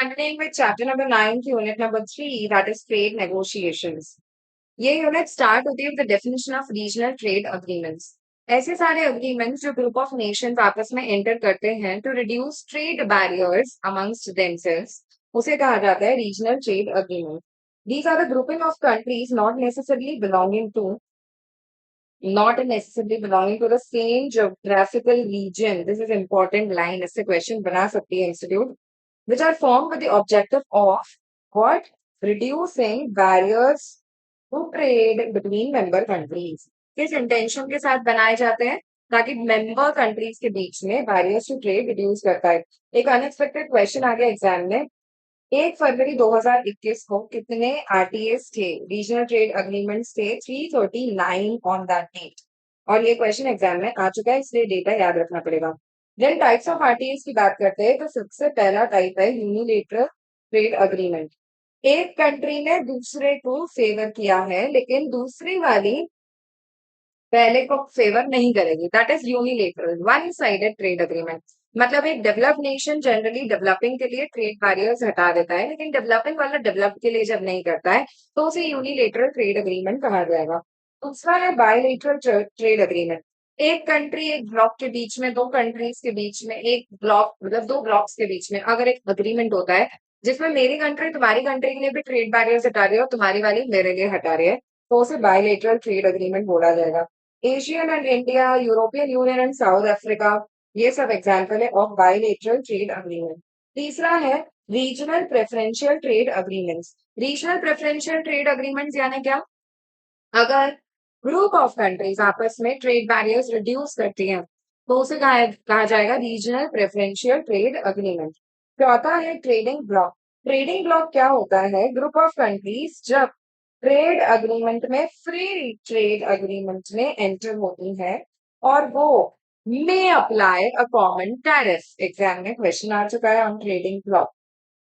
Continuing with chapter number 9 की unit number 3, that is trade negotiations. ये unit start होती है with the definition of regional trade agreements. ऐसे सारे agreements जो ग्रुप ऑफ नेशंस आपस में एंटर करते हैं to reduce trade barriers amongst themselves, उसे कहा जाता है regional trade agreement. These are the grouping of countries not necessarily belonging to the same geographical region. This is important line. इससे question बना सकती है institute, which are formed with the objective of what? Reducing barriers to trade between member countries. किस intention के साथ बनाए जाते हैं? ताकि मेंबर कंट्रीज के बीच में बैरियर्स टू ट्रेड रिड्यूस करता है। एक अनएक्सपेक्टेड क्वेश्चन आ गया एग्जाम में। 1 फरवरी 2021 को कितने आरटीएस थे, रीजनल ट्रेड अग्रीमेंट्स थे? 339 ऑन दैट डेट। और ये क्वेश्चन एग्जाम में आ चुका है, इसलिए डेटा याद रखना पड़ेगा। देन टाइप्स ऑफ आरटीएस की बात करते हैं तो सबसे पहला टाइप है यूनिलेटरल ट्रेड अग्रीमेंट। एक कंट्री ने दूसरे को फेवर किया है लेकिन दूसरी वाली पहले को फेवर नहीं करेगी, that is unilateral one sided trade agreement. मतलब एक डेवलप नेशन जनरली डेवलपिंग के लिए ट्रेड बैरियर्स हटा देता है, लेकिन डेवलपिंग वाला डेवलप के लिए जब नहीं करता है तो उसे यूनिलेटरल ट्रेड अग्रीमेंट कहा जाएगा। दूसरा है बायलेटरल ट्रेड अग्रीमेंट। एक कंट्री एक ब्लॉक के बीच में, दो कंट्रीज के बीच में, एक ब्लॉक मतलब दो ब्लॉक्स के बीच में अगर एक अग्रीमेंट होता है जिसमें मेरी कंट्री तुम्हारी कंट्री के लिए भी ट्रेड बैरियर्स हटा रही है और तुम्हारी वाली मेरे लिए हटा रही है, तो उसे बायलेटरल ट्रेड अग्रीमेंट बोला जाएगा। Asian and India, European union and south Africa, ये सब एग्जाम्पल है ऑफ बायलेटरल ट्रेड अग्रीमेंट। तीसरा है regional preferential trade agreements. Regional preferential trade agreements यानी क्या? अगर ग्रुप ऑफ कंट्रीज आपस में ट्रेड बैरियर्स रिड्यूस करती हैं तो उसे कहा जाएगा रीजनल प्रेफरेंशियल ट्रेड अग्रीमेंट। चौथा है ट्रेडिंग ब्लॉक। ट्रेडिंग ब्लॉक क्या होता है? ग्रुप ऑफ कंट्रीज जब ट्रेड अग्रीमेंट में, फ्री ट्रेड अग्रीमेंट में एंटर होती है और वो मे अप्लाई अ कॉमन टैरिफ। एग्जाम में क्वेश्चन आ चुका है on trading block.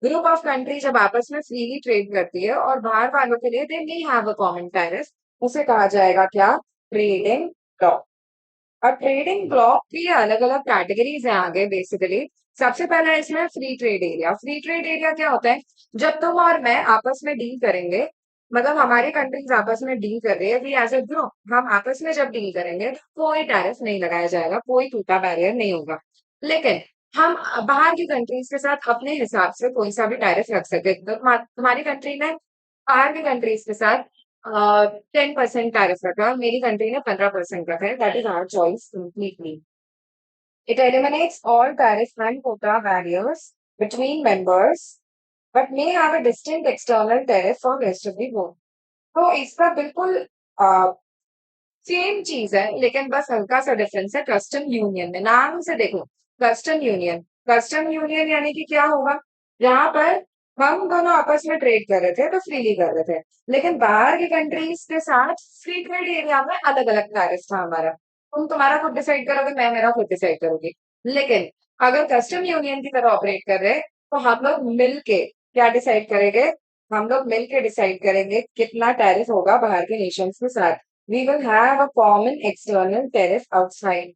Group of country जब आपस में फ्रीली ट्रेड करती है और बाहर वालों के लिए they may have a common tariff, उसे कहा जाएगा क्या? Trading block. और ट्रेडिंग ब्लॉक की अलग अलग कैटेगरीज है आगे बेसिकली। सबसे पहला इसमें free trade area. Free trade area क्या होता है? जब तुम और मैं आपस में डील करेंगे, मतलब हमारी कंट्रीज आपस में डील कर रही है, वी एज ए ग्रुप हम आपस में जब डील करेंगे तो कोई टैरिफ नहीं लगाया जाएगा, कोई टूटा बैरियर नहीं होगा। लेकिन हम बाहर की कंट्रीज के साथ अपने हिसाब से कोई सा भी टैरिफ रख सकते हैं। तो तुम्हारी कंट्री ने बाहर की कंट्रीज के साथ 10% टैरिफ रखा और मेरी कंट्री ने 15% रखा है, that is our choice completely. It eliminates all tariff and quota barriers between members, but may have a distinct external tariff for rest of the world. तो इसका बिल्कुल सेम चीज है, लेकिन बस हल्का सा डिफरेंस है कस्टम यूनियन में। नाम से देखो, कस्टम यूनियन। कस्टम यूनियन यानी कि क्या होगा? जहां पर हम दोनों आपस में ट्रेड कर रहे थे तो फ्रीली कर रहे थे, लेकिन बाहर की कंट्रीज के साथ फ्री ट्रेड एरिया में अलग अलग टैरिफ था हमारा। तुम तुम्हारा खुद डिसाइड करोगे, मैं मेरा खुद डिसाइड करूंगी। लेकिन अगर कस्टम यूनियन की तरह ऑपरेट कर रहे हैं तो हम लोग मिल के क्या डिसाइड करेंगे? हम लोग मिल के डिसाइड करेंगे कितना टैरिफ होगा बाहर के नेशंस के साथ। We will have a common external tariff outside.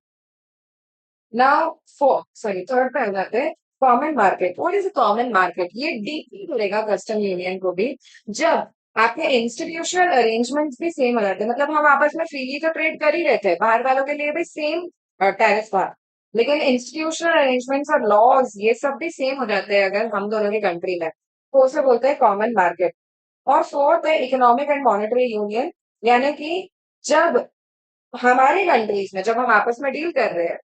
Now, third पे आ जाते हैं common market. What is a common market? ये डीपली करेगा कस्टम यूनियन को भी जब आपके इंस्टीट्यूशनल अरेंजमेंट्स भी सेम हो जाते हैं। मतलब हम आपस में फ्रीली तो ट्रेड कर ही रहे थे, बाहर वालों के लिए भी सेम टैरिफ था, लेकिन इंस्टीट्यूशनल अरेंजमेंट्स और लॉज ये सब भी सेम हो जाते हैं अगर हम दोनों की कंट्री में, तो उसे बोलते हैं कॉमन मार्केट। और फोर्थ है इकोनॉमिक एंड मॉनेटरी यूनियन, यानी कि जब हमारी कंट्रीज में जब हम आपस में डील कर रहे हैं,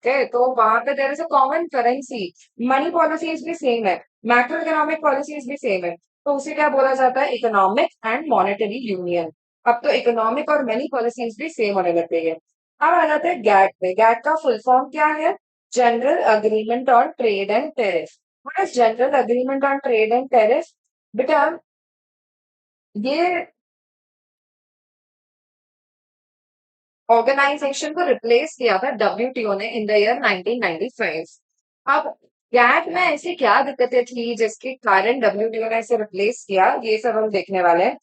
ठीक है, तो वहां पे there is a common currency, money policies भी सेम है, मैक्रो इकोनॉमिक पॉलिसीज भी सेम है, तो उसे क्या बोला जाता है? Economic and monetary union. अब तो इकोनॉमिक और मनी पॉलिसीज भी सेम होने लग गई है। अब आ जाते हैं गैट पे। गैट का फुल फॉर्म क्या है? General agreement on trade and tariff. What is general agreement on trade and tariff? बेटा ये ऑर्गेनाइजेशन को रिप्लेस किया था डब्ल्यूटीओ ने इन द ईयर 1995। अब गैट में ऐसी क्या दिक्कतें थी जिसके कारण डब्ल्यूटीओ ने इसे रिप्लेस किया, ये सब हम देखने वाले हैं।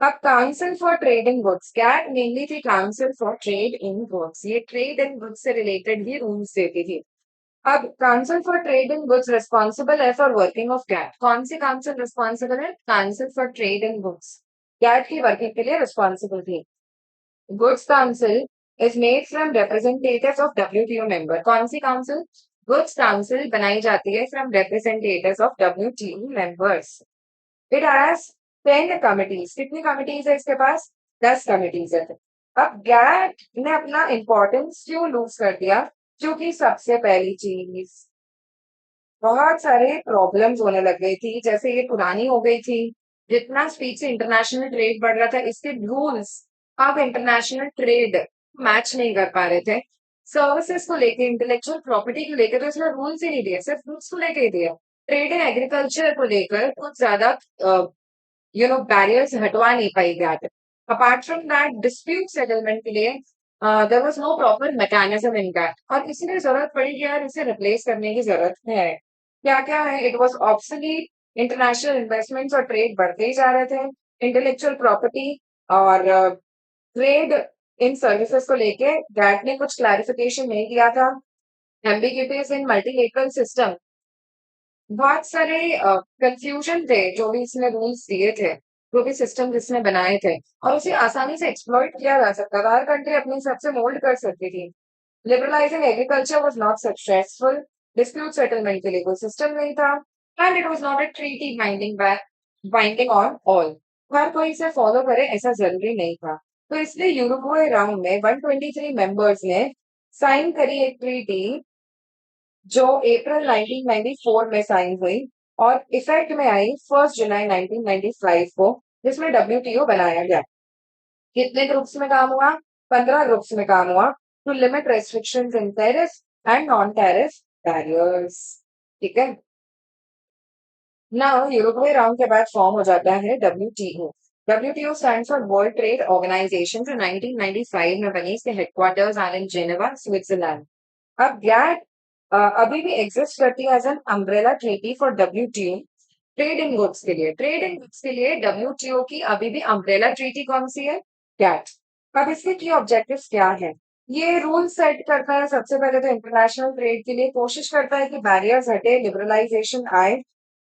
अब council for trade in goods, GATT mainly थी council for trade in goods, ये ट्रेड इन गुड्स से रिलेटेड ही रूल्स देती थी। अब council for trade in goods responsible है फॉर वर्किंग ऑफ गैट। कौन सी काउंसिल रिस्पॉन्सिबल है? Council for trade in goods GATT की वर्किंग के लिए रिस्पॉन्सिबल थी। Goods council is made from representatives of WTO member. कौन सी काउंसिल? गुड्स काउंसिल बनाई जाती है from representatives of WTO members. It has 10 committees. कितनी कमिटीज है इसके पास? 10 कमिटीज है। अब गैट ने अपना इंपॉर्टेंस क्यों लूज कर दिया? क्योंकि सबसे पहली चीज, बहुत सारे प्रॉब्लम्स होने लग गई थी, जैसे ये पुरानी हो गई थी। जितना स्पीड से इंटरनेशनल ट्रेड बढ़ रहा था, इसके रूल्स अब इंटरनेशनल ट्रेड मैच नहीं कर पा रहे थे। सर्विसेज को लेके, इंटेलेक्चुअल प्रॉपर्टी को लेकर तो इसने रूल्स ही नहीं दिए, सिर्फ रूल्स को लेके ही दिया। ट्रेड एंड एग्रीकल्चर को लेकर कुछ ज्यादा बैरियर्स हटवा नहीं पाई GATT. Apart from that, dispute settlement के लिए there was no proper mechanism in that, और इसीलिए जरूरत पड़ी कि यार इसे रिप्लेस करने की जरूरत है। क्या क्या है? It was obsolete, international investments और ट्रेड बढ़ते ही जा रहे थे, इंटेलेक्चुअल प्रॉपर्टी और ट्रेड इन सर्विसेज को लेके गैट ने कुछ क्लैरिफिकेशन नहीं दिया था, एम्बिग्यूटीज इन मल्टीलेटरल सिस्टम, बहुत सारे कंफ्यूजन थे जो भी इसने रूल्स दिए थे, जो भी सिस्टम जिसने बनाए थे, और उसे आसानी से एक्सप्लॉइट किया जा सकता था। हर कंट्री अपने हिसाब से मोल्ड कर सकती थी। Liberalising agriculture was not successful. Dispute settlement के लिए कोई सिस्टम नहीं था, and it was not a treaty binding on all. हर कोई इसे फॉलो करे ऐसा जरूरी नहीं था। तो इसलिए यूरुग्वे राउंड में 123 मेंबर्स ने साइन करी एक ट्रीटी, जो अप्रैल 1994 में साइन हुई और इफेक्ट में आई 1 जुलाई 1995 को, जिसमें डब्ल्यूटीओ बनाया गया। कितने ग्रुप्स में काम हुआ? 15 ग्रुप्स में काम हुआ, to limit restrictions in tariff and non tariff barriers. ठीक है। नाउ यूरोपीय राउंड के बाद फॉर्म हो जाता है WTO. WTO stands for world trade organization, जो 1995 में बनी। इसके headquarters are in Geneva, Switzerland. अब गैट अभी भी एग्जिस्ट करती है as an umbrella treaty for WTO trade in goods के लिए। ट्रेड इन गुड्स के लिए डब्ल्यूटीओ की अभी भी अम्ब्रेला ट्रीटी कौन सी है? गैट। अब इसके की ऑब्जेक्टिव्स क्या है? ये रूल सेट करता है, सबसे पहले तो इंटरनेशनल ट्रेड के लिए कोशिश करता है कि बैरियर्स हटे, लिबरलाइजेशन आए,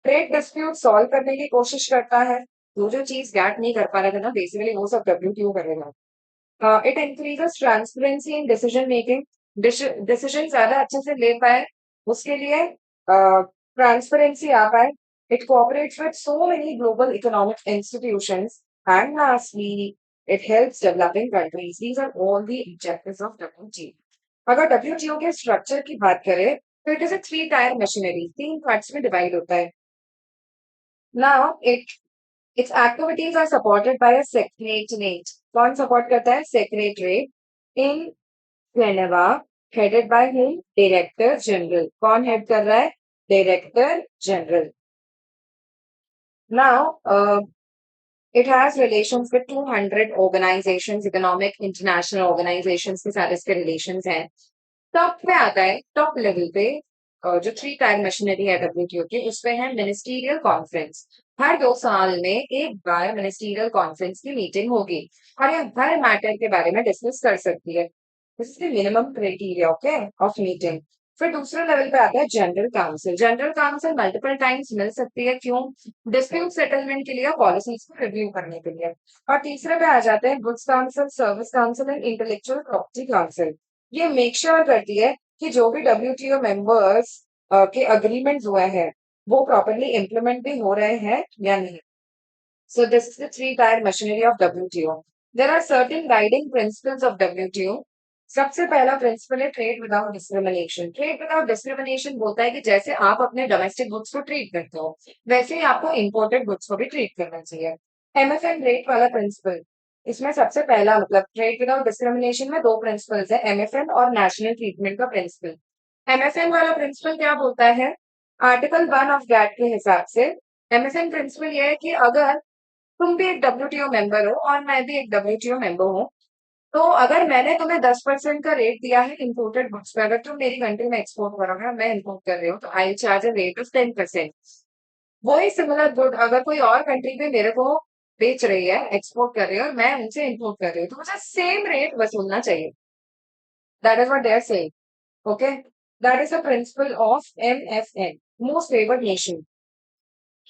ट्रेड डिस्प्यूट सॉल्व करने की कोशिश करता है। जो चीज गैट नहीं कर पा रहा था ना, बेसिकली वो सब डब्ल्यूटीओ करेगा। It increases transparency in decision making, decision ज्यादा अच्छे से ले पाए, उसके लिए ट्रांसपेरेंसी आ पाए। It cooperates with so many global economic institutions, and lastly it helps developing countries. These are all the objectives of WTO. अगर डब्ल्यूटीओ के स्ट्रक्चर की बात करें तो it is a 3 tier machinery, 3 parts में डिवाइड होता है। Now its activities are supported by a secretariat. कौन सपोर्ट करता है? Secretariat in Geneva, headed by whom? Director General. कौन हेड कर रहा है? Director General. Now, it has relations with 200 organizations, economic international organizations के साथ इसके relations हैं। टॉप पे आता है, टॉप लेवल पे जो 3 टायर मशीनरी है डब्ल्यूटीओ की, उसपे है मिनिस्टीरियल कॉन्फ्रेंस। हर 2 साल में एक बार मिनिस्टीरियल कॉन्फ्रेंस की मीटिंग होगी और ये हर मैटर के बारे में डिस्कस कर सकती है। This is the minimum criteria, okay, of meeting. फिर दूसरे लेवल पे आता है general council. General council multiple times मिल सकती है, क्यों? डिस्प्यूट सेटलमेंट के लिए, पॉलिसीज को रिव्यू करने के लिए। और तीसरे पे आ जाते हैं goods council, service council and intellectual property council. ये मेक श्योर करती है कि जो भी डब्ल्यूटीओ मेंबर्स के अग्रीमेंट्स हुए हैं वो प्रॉपरली इम्प्लीमेंट भी हो रहे हैं या नहीं। So this is the 3 tier machinery of WTO. There are certain guiding principles of WTO. सबसे पहला प्रिंसिपल है trade without discrimination. Trade without discrimination बोलता है कि जैसे आप अपने डोमेस्टिक गुड्स को ट्रीट करते हो, वैसे ही आपको इंपोर्टेड गुड्स को भी ट्रीट करना चाहिए। एमएफएन रेट वाला प्रिंसिपल, इसमें सबसे पहला मतलब ट्रेड विदाउट डिस्क्रिमिनेशन में 2 प्रिंसिपल्स है, एमएफएन और नेशनल ट्रीटमेंट का प्रिंसिपल। एमएफएन वाला प्रिंसिपल क्या बोलता है? आर्टिकल 1 ऑफ गैट के हिसाब से एमएफएन प्रिंसिपल ये है कि अगर तुम भी एक डब्ल्यूटीओ मेंबर हो और मैं भी एक डब्ल्यूटीओ मेंबर हूँ, तो अगर मैंने तुम्हें 10% का रेट दिया है इंपोर्टेड गुड्स पे, अगर तुम मेरी कंट्री में एक्सपोर्ट करोगे और मैं इंपोर्ट कर रही हूँ, तो आई चार्ज अ रेट ऑफ 10%। वही सिमिलर गुड अगर कोई और कंट्री पे मेरे को बेच रही है, एक्सपोर्ट कर रही है, और मैं उनसे इंपोर्ट कर रही हूँ, तो मुझे सेम रेट वसूलना चाहिए। That is what they are saying, okay. That is the principle of MFN, most favoured nation.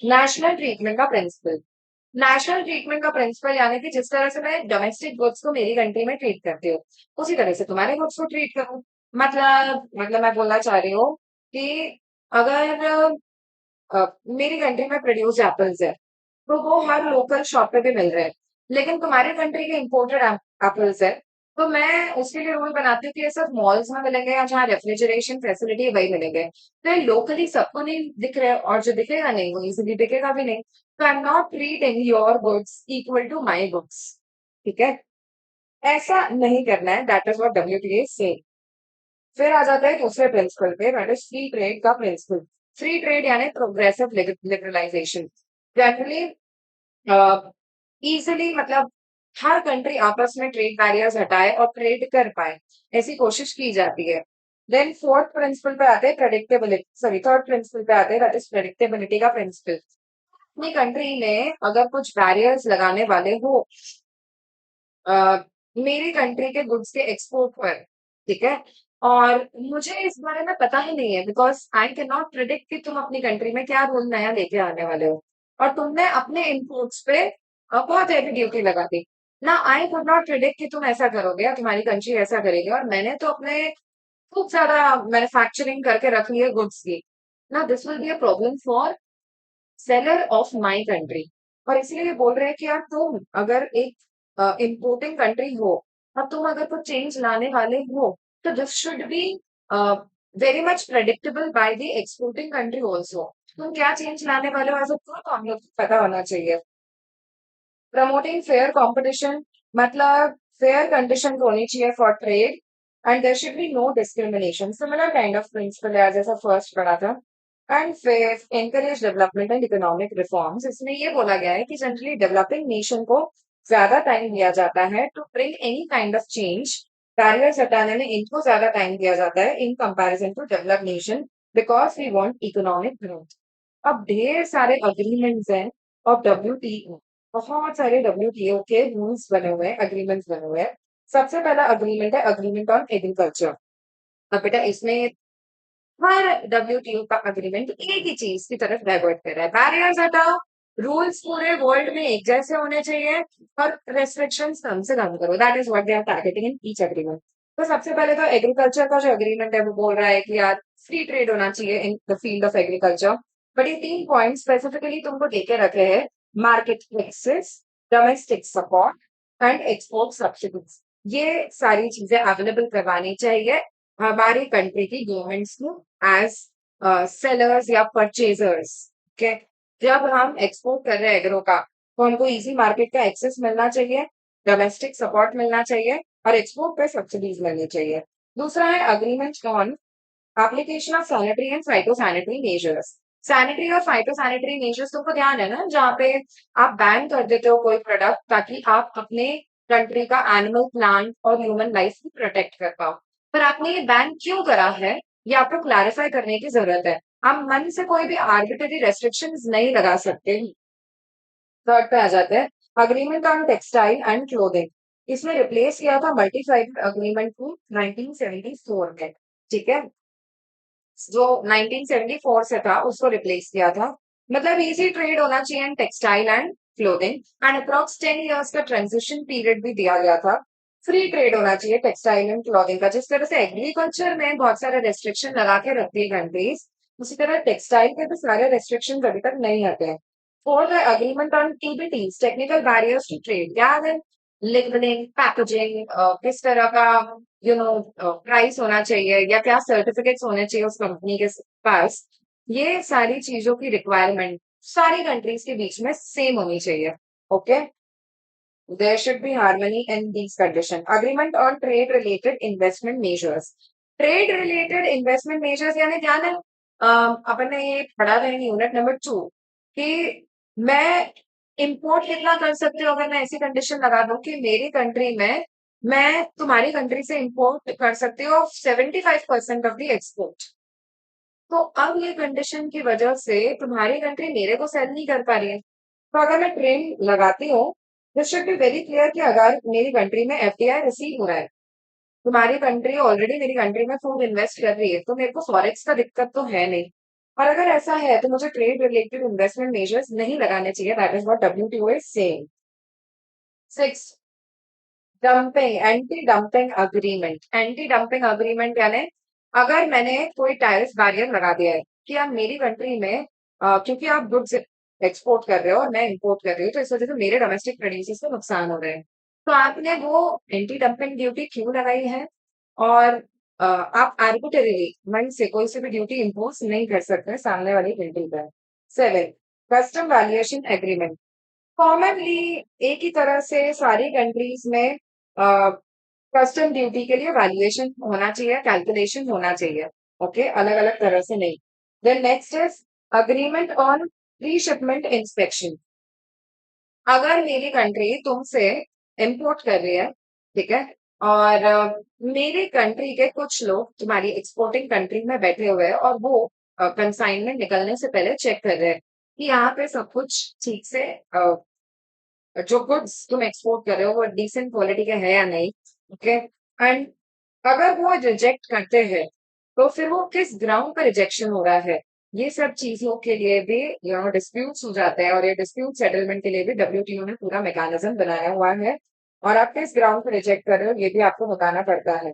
National treatment का प्रिंसिपल, नेशनल ट्रीटमेंट का प्रिंसिपल यानी कि जिस तरह से मैं डोमेस्टिक गुड्स को मेरी कंट्री में ट्रीट करती हूँ, उसी तरह से तुम्हारे गुड्स को ट्रीट करूँ। मतलब मैं बोलना चाह रही हूँ कि अगर मेरी कंट्री में प्रोड्यूस्ड एप्पल्स है, तो वो हर लोकल शॉप पे भी मिल रहे हैं। लेकिन तुम्हारी कंट्री के इम्पोर्टेड एप्पल्स है, तो मैं उसके लिए रूल बनाती हूँ कि ये सिर्फ मॉल्स में मिलेंगे या जहाँ रेफ्रिजरेशन फैसिलिटी है वही मिलेंगे। तो ये लोकली सबको नहीं दिख रहे, और जो दिखेगा नहीं वो इजिली दिखेगा भी नहीं। तो I am not treating your goods equal to my goods. ठीक है, ऐसा नहीं करना है। दैट इज व्हाट WTA से। फिर आ जाता है दूसरे प्रिंसिपल पे, दैट इज फ्री ट्रेड का प्रिंसिपल। फ्री ट्रेड यानी प्रोग्रेसिव लिबरलाइजेशन। जनरली इजिली, मतलब हर कंट्री आपस में ट्रेड बैरियर्स हटाए और ट्रेड कर पाए, ऐसी कोशिश की जाती है। देन फोर्थ प्रिंसिपल पे आते हैं प्रेडिक्टेबिलिटी, सॉरी थर्ड प्रिंसिपल पे आते हैं, दैट इज प्रेडिक्टेबिलिटी का प्रिंसिपल। अपनी कंट्री में अगर कुछ बैरियर्स लगाने वाले हो मेरी कंट्री के गुड्स के एक्सपोर्ट पर, ठीक है, और मुझे इस बारे में पता ही नहीं है, because I can not predict कि तुम अपनी कंट्री में क्या रूल नया लेके आने वाले हो, और तुमने अपने इनपुट्स पे बहुत हैवी ड्यूटी लगा दी ना। आई कुड नॉट प्रिडिक्ट कि तुम ऐसा करोगे या तुम्हारी कंट्री ऐसा करेगी, और मैंने तो अपने खूब ज्यादा मैन्युफैक्चरिंग करके रख ली है गुड्स की। ना this will be a problem for seller of my country. और इसीलिए बोल रहे हैं कि यार तुम अगर एक इम्पोर्टिंग कंट्री हो और तुम अगर कुछ चेंज लाने वाले हो, तो this should be very much predictable by the exporting country also. तुम क्या चेंज लाने वाले हो एज अ तो हम लोग को पता होना चाहिए। प्रमोटिंग फेयर कंपटीशन, मतलब फेयर कंडीशन होनी चाहिए for trade, and there should be no discrimination, similar kind of principle है जैसा फर्स्ट पढ़ा था। And fifth, encourage development and economic reforms. इसमें ये बोला गया है कि जनरली डेवलपिंग नेशन को ज्यादा टाइम दिया जाता है to bring any kind of change. Barriers हटाने में इनको ज्यादा टाइम दिया जाता है in comparison to develop nation, because we want economic growth. अब ढेर सारे अग्रीमेंट्स हैं और WTO, बहुत सारे WTO के रूल्स बने हुए हैं, अग्रीमेंट्स बने हुए हैं। सबसे पहला अग्रीमेंट है अग्रीमेंट ऑन एग्रीकल्चर। अब बेटा इसमें हर WTO का अग्रीमेंट एक ही चीज की तरफ डाइवर्ट कर रहा है, बैरियर्स हटाओ, रूल्स पूरे वर्ल्ड में एक जैसे होने चाहिए, और रेस्ट्रिक्शंस कम से कम करो। That is what they are targeting in each agreement. तो सबसे पहले तो एग्रीकल्चर का जो अग्रीमेंट है वो बोल रहा है कि यार फ्री ट्रेड होना चाहिए in the field of agriculture. But ये 3 पॉइंट स्पेसिफिकली तुमको देके रखे हैं, market access, domestic support and export subsidies. ये सारी चीजें अवेलेबल करवानी चाहिए हमारी कंट्री की गवर्नमेंट्स को एज सेलर्स या परचेजर्स। ओके, जब हम एक्सपोर्ट कर रहे हैं एग्रो का, तो हमको इजी मार्केट का एक्सेस मिलना चाहिए, डोमेस्टिक सपोर्ट मिलना चाहिए, और एक्सपोर्ट पे सब्सिडीज मिलनी चाहिए। दूसरा है agreement on application of sanitary and phyto sanitary measures. Sanitary और फाइटो सैनिटरी मेजर्स तुमको ध्यान है ना, जहाँ पे आप बैन कर देते हो कोई प्रोडक्ट ताकि आप अपने कंट्री का एनिमल, प्लांट और ह्यूमन लाइफ को प्रोटेक्ट कर पाओ। पर आपने ये बैन क्यों करा है, ये आपको क्लैरिफाई करने की जरूरत है। आप मन से कोई भी आर्बिट्ररी रेस्ट्रिक्शंस नहीं लगा सकते। थर्ड पे आ जाते हैं agreement on textile and clothing. इसमें रिप्लेस किया था मल्टी फाइबर अग्रीमेंट को 1974 में। ठीक है, जो 1974 से था उसको रिप्लेस किया था। मतलब इजी ट्रेड होना चाहिए in textile and clothing, and approx 10 years का ट्रांजिशन पीरियड भी दिया गया था। फ्री ट्रेड होना चाहिए टेक्सटाइल एंड क्लोथिंग का। जिस तरह से एग्रीकल्चर में बहुत सारे रेस्ट्रिक्शन लगा के रखती है कंट्रीज, उसी तरह टेक्सटाइल के भी सारे रेस्ट्रिक्शन अभी तक नहीं हटे हैं। फोर्थ है agreement on TBTs, technical barriers to trade. क्या है, लेबलिंग, पैकेजिंग, किस तरह का प्राइस होना चाहिए या क्या सर्टिफिकेट्स होने चाहिए उस कंपनी के पास, ये सारी चीजों की रिक्वायरमेंट सारी कंट्रीज के बीच में सेम होनी चाहिए। Okay, there should be harmony in these condition. Agreement on trade related investment measures. Trade related investment measures यानी ध्यान है, अपन ने ये पढ़ा था यूनिट नंबर 2 कि मैं इंपोर्ट कितना कर सकती हूँ अगर मैं ऐसी कंडीशन लगा दूं कि मेरी कंट्री में मैं तुम्हारी कंट्री से इंपोर्ट कर सकती हूँ 75% ऑफ द एक्सपोर्ट। तो अब ये कंडीशन की वजह से तुम्हारी कंट्री मेरे को सेल नहीं कर पा रही है। तो अगर मैं ट्रेन लगाती हूँ, this should be very clear कि अगर मेरी कंट्री में FDI रिसीव हो रहा है, तुम्हारी कंट्री ऑलरेडी मेरी कंट्री में फूड इन्वेस्ट कर रही है, तो मेरे को फॉरेक्स का दिक्कत तो है नहीं। और अगर ऐसा है तो मुझे ट्रेड रिलेटेड इन्वेस्टमेंट मेजर्स नहीं लगाने चाहिए। That is what WTO is saying. Six, dumping, anti dumping agreement. Anti dumping agreement यानी अगर मैंने कोई टैरिफ बैरियर लगा दिया है कि आप मेरी कंट्री में क्योंकि आप गुड्स एक्सपोर्ट कर रहे हो और मैं इंपोर्ट कर रही हूँ, तो इस वजह से मेरे डोमेस्टिक प्रोड्यूसर्स को नुकसान हो रहे हैं, तो आपने वो एंटी डंपिंग ड्यूटी क्यों लगाई है? और आप आर्बिट्रेरीली मन से कोई से भी ड्यूटी इम्पोज नहीं कर सकते सामने वाली कंट्री पर। Seven, custom valuation agreement. Commonly एक ही तरह से सारी कंट्रीज में कस्टम ड्यूटी के लिए वैल्यूएशन होना चाहिए, कैलकुलेशन होना चाहिए। ओके, अलग अलग तरह से नहीं। Then next is agreement on pre shipment inspection. अगर मेरी कंट्री तुमसे इंपोर्ट कर रही है, ठीक है, और मेरी कंट्री के कुछ लोग तुम्हारी एक्सपोर्टिंग कंट्री में बैठे हुए हैं और वो कंसाइनमेंट निकलने से पहले चेक कर रहे हैं कि यहाँ पे सब कुछ ठीक से जो गुड्स तुम एक्सपोर्ट कर रहे हो वो डिसेंट क्वालिटी के है या नहीं। ओके, एंड अगर वो रिजेक्ट करते हैं तो फिर वो किस ग्राउंड पर रिजेक्शन हो रहा है, ये सब चीजों के लिए भी डिस्प्यूट्स हो जाते हैं, और ये डिस्प्यूट सेटलमेंट के लिए भी डब्ल्यूटीओ ने पूरा मैकेनिज्म बनाया हुआ है। और आप किस ग्राउंड पर रिजेक्ट कर रहे हो ये भी आपको बताना पड़ता है।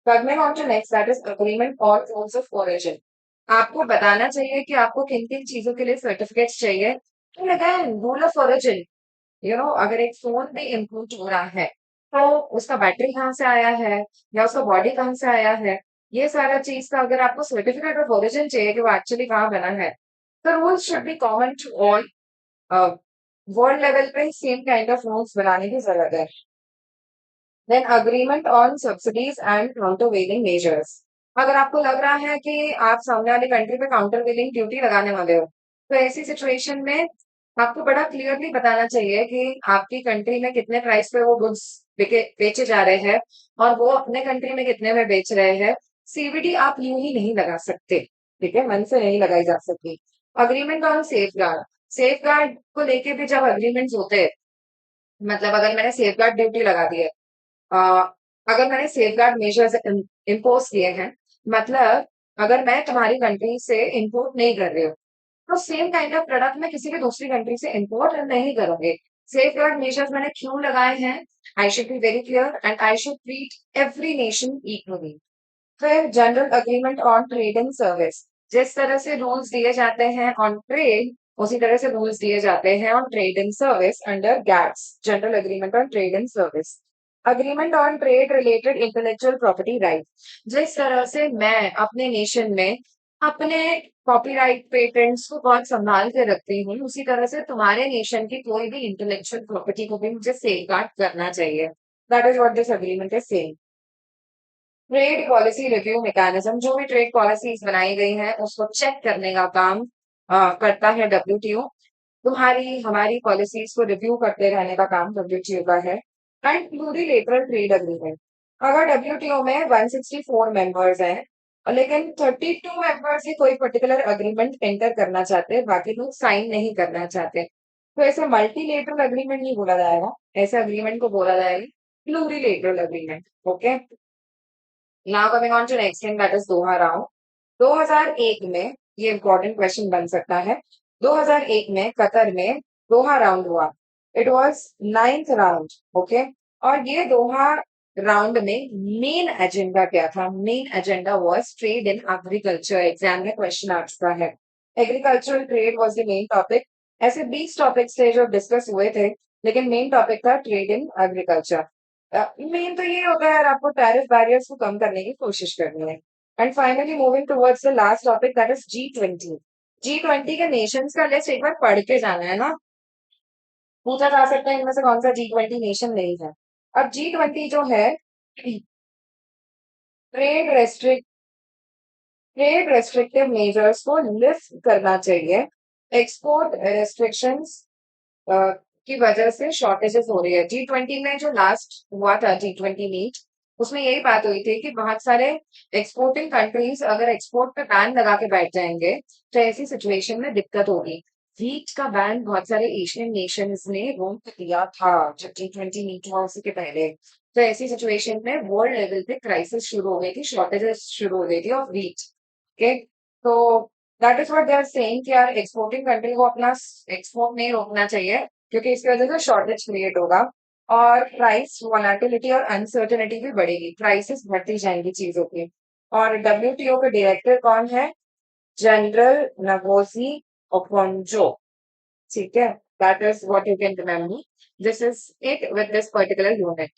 Coming on to next, that is agreement on rules of origin. आपको बताना चाहिए कि आपको किन किन चीजों के लिए सर्टिफिकेट्स चाहिए। अगेन रूल ऑफ ओरिजिन, अगर एक फोन भी इम्पोर्ट हो रहा है तो उसका बैटरी कहाँ से आया है या उसका बॉडी कहाँ से आया है, ये सारा चीज का अगर आपको सर्टिफिकेट ऑफ ओरिजिन चाहिए कि वो एक्चुअली कहाँ बना है, तो rules should be common to all. World level पे सेम काइंड ऑफ रूल्स बनाने की जरूरत है। Then agreement on subsidies and countervailing measures. अगर आपको लग रहा है कि आप सामने वाली कंट्री पे काउंटरवेलिंग ड्यूटी लगाने वाले हो, तो ऐसी सिचुएशन में आपको बड़ा क्लियरली बताना चाहिए कि आपकी कंट्री में कितने प्राइस पे वो गुड्स बेचे जा रहे हैं और वो अपने कंट्री में कितने में बेच रहे हैं। सीवीडी आप यूं ही नहीं लगा सकते, ठीक है, मन से नहीं लगाई जा सकती। Agreement on safe guard. Safe guard को लेके भी जब अग्रीमेंट्स होते हैं, मतलब अगर मैंने सेफ गार्ड ड्यूटी लगा दी है, अ, अगर मैंने सेफगार्ड मेजर्स इम्पोज किए हैं, मतलब अगर मैं तुम्हारी कंट्री से इंपोर्ट नहीं कर रही हूँ, तो सेम काइंड ऑफ प्रोडक्ट मैं किसी भी दूसरी कंट्री से इंपोर्ट नहीं करूंगी। सेफगार्ड मेजर्स मैंने क्यों लगाए हैं? I should be very clear and I should treat every nation equally. फिर general agreement on trade and service. जिस तरह से रूल्स दिए जाते हैं ऑन ट्रेड, उसी तरह से रूल्स दिए जाते हैं on trade and service under gets, general agreement on trade and service. Agreement on trade related intellectual property right. जिस तरह से मैं अपने नेशन में अपने कॉपीराइट पेटेंट्स को बहुत संभाल के रखती हूँ, उसी तरह से तुम्हारे नेशन की कोई भी इंटेलेक्चुअल प्रॉपर्टी को भी मुझे सेफगार्ड करना चाहिए। That is what this agreement is saying. Trade policy review mechanism. जो भी ट्रेड पॉलिसीज बनाई गई हैं उसको चेक करने का काम करता है डब्ल्यूटीओ। तुम्हारी हमारी पॉलिसीज को रिव्यू करते रहने का काम डब्ल्यूटीओ का है। And plurilateral trade agreement. अगर डब्ल्यूटीओ में 164 मेंबर्स हैं और लेकिन 32 मेंबर्स ही कोई पर्टिकुलर अग्रीमेंट एंटर करना चाहते हैं, बाकी लोग साइन नहीं करना चाहते, तो ऐसे मल्टीलेटरल अग्रीमेंट नहीं बोला जाएगा, ऐसे अग्रीमेंट को बोला जाएगा plurilateral agreement. Okay, now coming on to next thing, that is Doha round. 2001 में, ये इंपॉर्टेंट क्वेश्चन बन सकता है, 2001 में कतर में दोहा राउंड हुआ। It was ninth round. Okay, और ये दोहा राउंड में मेन एजेंडा क्या था? Main agenda was trade in agriculture. Exam में क्वेश्चन आ चुका है। Agricultural trade was the main topic. ऐसे 20 टॉपिक्स थे जो डिस्कस हुए थे, लेकिन मेन टॉपिक था ट्रेड इन एग्रीकल्चर। मेन तो ये होता है यार, आपको टैरिफ बैरियर्स को कम करने की कोशिश करनी है। And finally moving towards the last topic, that is G20। G20 के नेशंस का लिस्ट एक बार पढ़ के जाना है ना, पूछा जा सकता है इनमें से कौन सा G20 नेशन नहीं है। अब G20 जो है, trade restrict trade restrictive measures को लिफ्ट करना चाहिए। एक्सपोर्ट रेस्ट्रिक्शंस की वजह से शॉर्टेजेस हो रही है। G20 में जो लास्ट हुआ था G20 मीट, उसमें यही बात हुई थी कि बहुत सारे एक्सपोर्टिंग कंट्रीज अगर एक्सपोर्ट पे बैन लगा के बैठ जाएंगे तो ऐसी सिचुएशन में दिक्कत होगी। व्हीट का बैन बहुत सारे एशियन नेशंस ने रोक दिया था जब G20 मीट हुआ, उसी के पहले। तो ऐसी सिचुएशन में वर्ल्ड लेवल पे क्राइसिस शुरू हो गई थी, शॉर्टेजेस शुरू हो गई थी ऑफ व्हीट। ओके, तो that is what they are saying कि यार एक्सपोर्टिंग कंट्री को अपना एक्सपोर्ट नहीं रोकना चाहिए, क्योंकि इसकी वजह से शॉर्टेज क्रिएट होगा और प्राइस वोलेटिलिटी और अनसर्टेनिटी भी बढ़ेगी, प्राइसेस बढ़ती जाएंगी चीजों की। और डब्ल्यूटीओ के डायरेक्टर कौन है? General Ngozi Okonjo. ठीक है, that is what you can remember. This is it with this particular unit.